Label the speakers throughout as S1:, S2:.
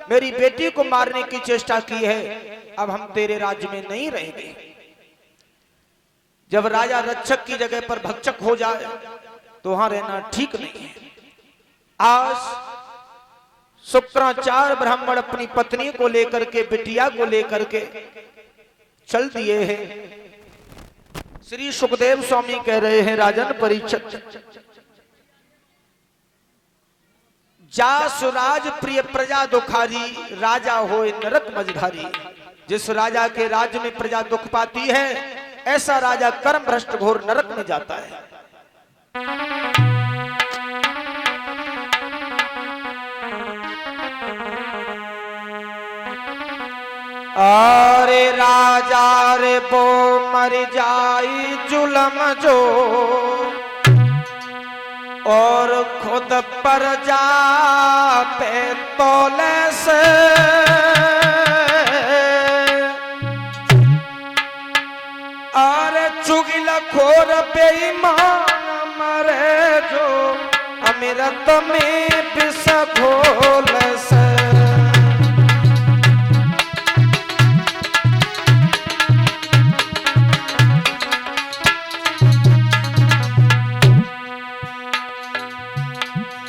S1: मेरी बेटी को मारने की चेष्टा की है, अब हम तेरे राज्य में नहीं रहेंगे। जब राजा रक्षक की जगह पर भक्षक हो जाए तो वहां रहना ठीक नहीं है। आज शुक्राचार्य ब्राह्मण अपनी पत्नी को लेकर के, बिटिया को लेकर के चल दिए हैं। श्री सुखदेव स्वामी कह रहे हैं, राजन परीक्षित, जा सुराज प्रिय प्रजा दुखारी, राजा होए नरक मझधारी। जिस राजा के राज्य में प्रजा दुख पाती है, ऐसा राजा कर्म भ्रष्ट घोर नरक में जाता है। अरे राजा रे वो मर जाई जुलम जो, और खुद पर जा पे तोले से। अरे चुगिल खोर बेईमान मरे जो, अमृत में विष घोल से।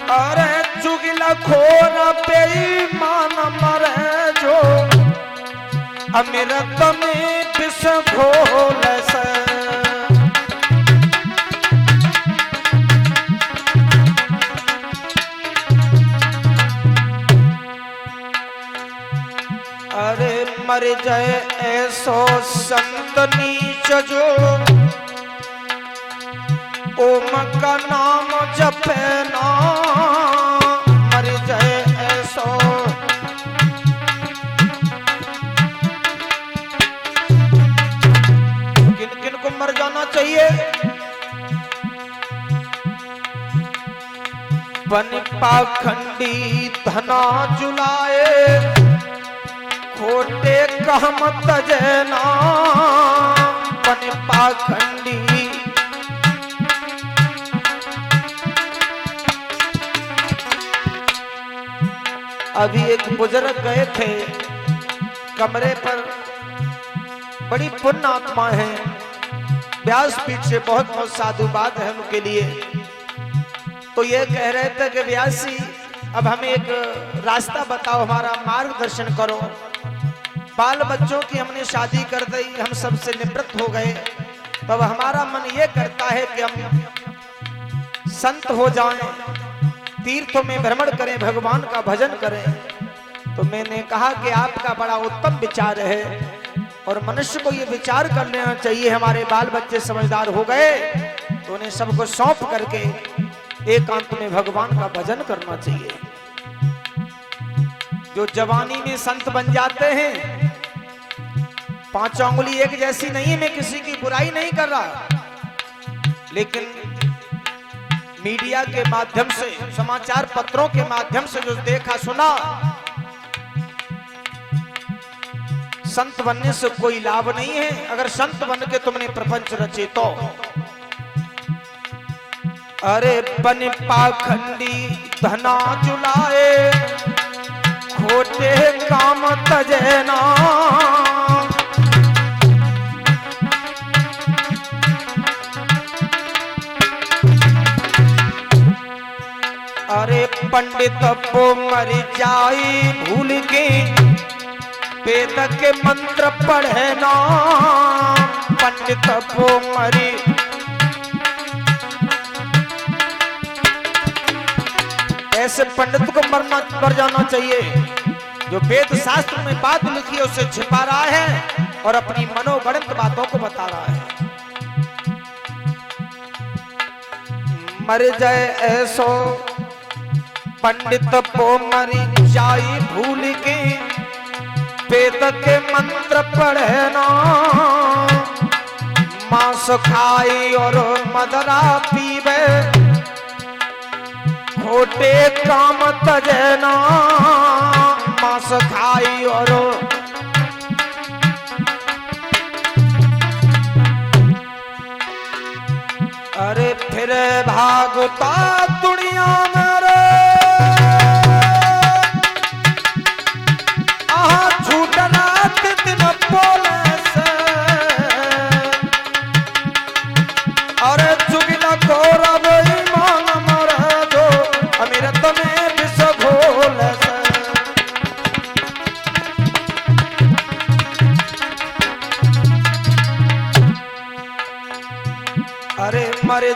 S1: अरे चुगिल खोर बेईमान मरे जो, अमृत में विष घोल से। अरे मर जाए ऐसो संत नीच जो, ओम का नाम जपे ना। मर जाए ऐसो, किन किन को मर जाना चाहिए? बन पाखंडी धना जुलाए, खोटे कहम तजना। बन पाखंडी, अभी एक बुजुर्ग गए थे कमरे पर, बड़ी पुण्य आत्मा है, व्यासपीठ से बहुत बहुत साधुवाद है उनके लिए। तो ये कह रहे थे कि व्यास जी, अब हमें एक रास्ता बताओ, हमारा मार्गदर्शन करो। बाल बच्चों की हमने शादी कर दी, हम सबसे निवृत्त हो गए, तब हमारा मन ये करता है कि हम संत हो जाएं, तीर्थों में भ्रमण करें, भगवान का भजन करें। तो मैंने कहा कि आपका बड़ा उत्तम विचार है, और मनुष्य को ये विचार कर लेना चाहिए, हमारे बाल बच्चे समझदार हो गए तो उन्हें सबको सौंप करके एकांत में भगवान का भजन करना चाहिए। जो जवानी में संत बन जाते हैं, पांचों उंगली एक जैसी नहीं है, मैं किसी की बुराई नहीं कर रहा, लेकिन मीडिया के माध्यम से, समाचार पत्रों के माध्यम से जो देखा सुना, संत बनने से कोई लाभ नहीं है। अगर संत बन के तुमने प्रपंच रचे तो। अरे बन पाखंडी धना जुलाए, खोटे काम तजना। अरे पंडित वो मर जाई भूल के, वेद के मंत्र पढ़े ना। पंडित वो मरी, ऐसे पंडित को मर जाना चाहिए जो वेद शास्त्र में बात लिखी है उसे छिपा रहा है और अपनी मनोगणित बातों को बता रहा है। मर जाए ऐसो पंडित वो मरी जाई भूल के, वेद के मंत्र पढ़े ना। मांस खाई और मदरा पीवे, खोटे काम तजना। मांस खाई और अरे फिर भागता दुनिया में रे,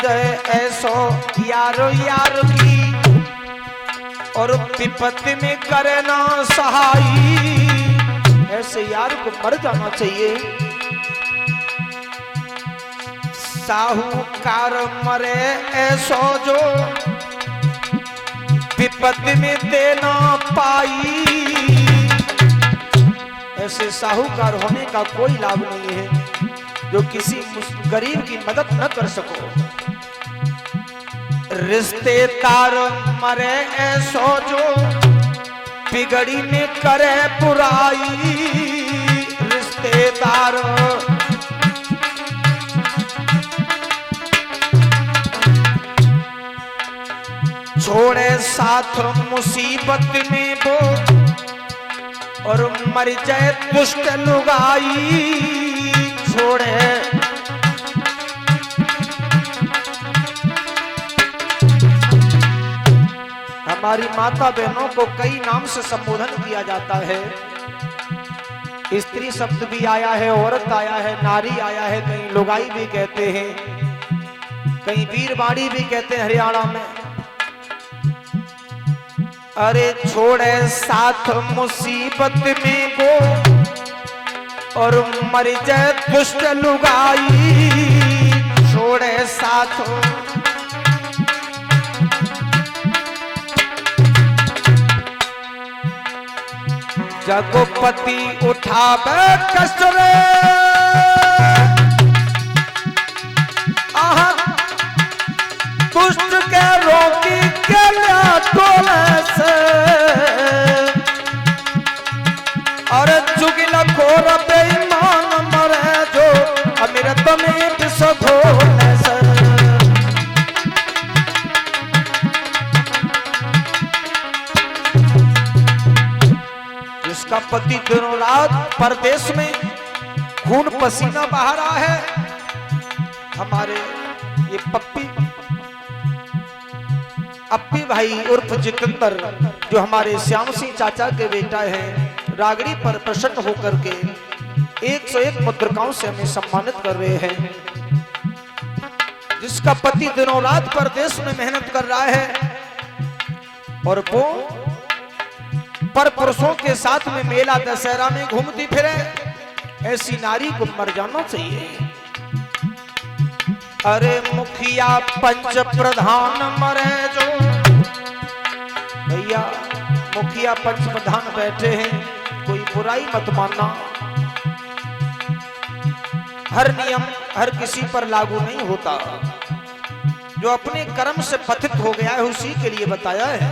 S1: जाए ऐसो यारो यार की, और विपत्ति में करे ना सहाई। ऐसे यार को मर जाना चाहिए। साहूकार मरे ऐसो जो विपत्ति में देना पाई। ऐसे साहूकार होने का कोई लाभ नहीं है जो किसी गरीब की मदद न कर सको। रिश्तेदार मरे ऐसो जो बिगड़ी में करे बुराई। रिश्तेदार छोड़े साथ मुसीबत में वो, और मर जाए दुष्ट लुगाई। छोड़े हमारी माता बहनों को कई नाम से संबोधन किया जाता है। स्त्री शब्द भी आया है, औरत आया है, नारी आया है, कहीं लुगाई भी कहते हैं, कहीं वीरवाणी भी कहते हैं हरियाणा में। अरे छोड़े साथ मुसीबत में वो, और मर जाए दुष्ट लुगाई। छोड़े साथ जगोपति उठावे कष्ट रे, आहा दुष्ट के रोकी के टोले से। और जुगिल खोर बेईमान मरे जो अमृत में विष घोले से। जिसका पति दिनों रात परदेश में खून पसीना बहा रहा है। हमारे ये अप्पी भाई उर्फ जितेंद्र, जो हमारे श्याम सिंह चाचा के बेटा हैं, रागड़ी पर प्रसन्न होकर के 101 मुद्रिकाओं से हमें सम्मानित कर रहे हैं। जिसका पति दिनों रात परदेश में मेहनत कर रहा है, और वो पर पुरुषों के साथ में मेला दशहरा में घूमती फिरे। ऐसी नारी को मर जाना चाहिए। अरे मुखिया पंच प्रधान मरे जो, भैया मुखिया पंच प्रधान बैठे हैं, कोई बुराई मत मानना। हर नियम हर किसी पर लागू नहीं होता। जो अपने कर्म से पतित हो गया है उसी के लिए बताया है।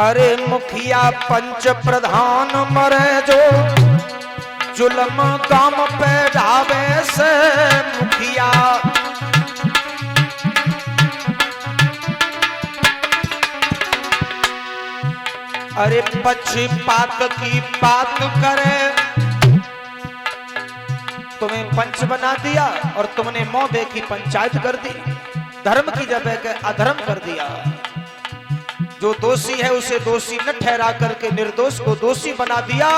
S1: अरे मुखिया पंच प्रधान मरे जो, जुल्म काम पे ढाबे से। मुखिया अरे पक्षपात की बात करे, तुम्हें पंच बना दिया और तुमने मुंह देखी पंचायत कर दी। धर्म की जगह अधर्म कर दिया। जो दोषी है उसे दोषी न ठहरा करके निर्दोष को दोषी बना दिया।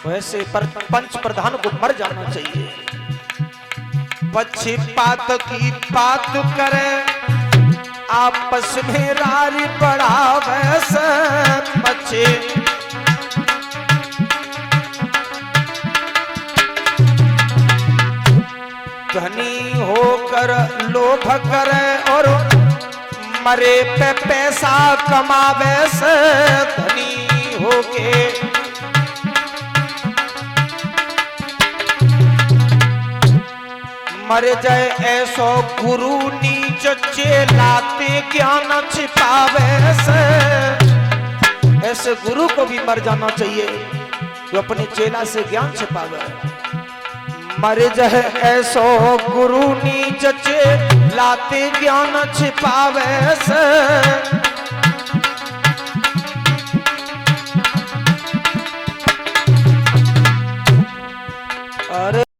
S1: वैसे पंच प्रधान को मर जाना चाहिए। पक्षपात की बात करे, आपस में रारी बढ़ावे से। बच्चे धनी होकर लोभ करे, और मरे पे पैसा कमावे से। धनी होके मर जाए ऐसो गुरु नीच चेलाते ज्ञान छिपावे से। ऐसे गुरु को भी मर जाना चाहिए जो अपने चेला से ज्ञान छिपावे। मर जाए ऐसो गुरु नीच चेलाते ज्ञान छिपावे से।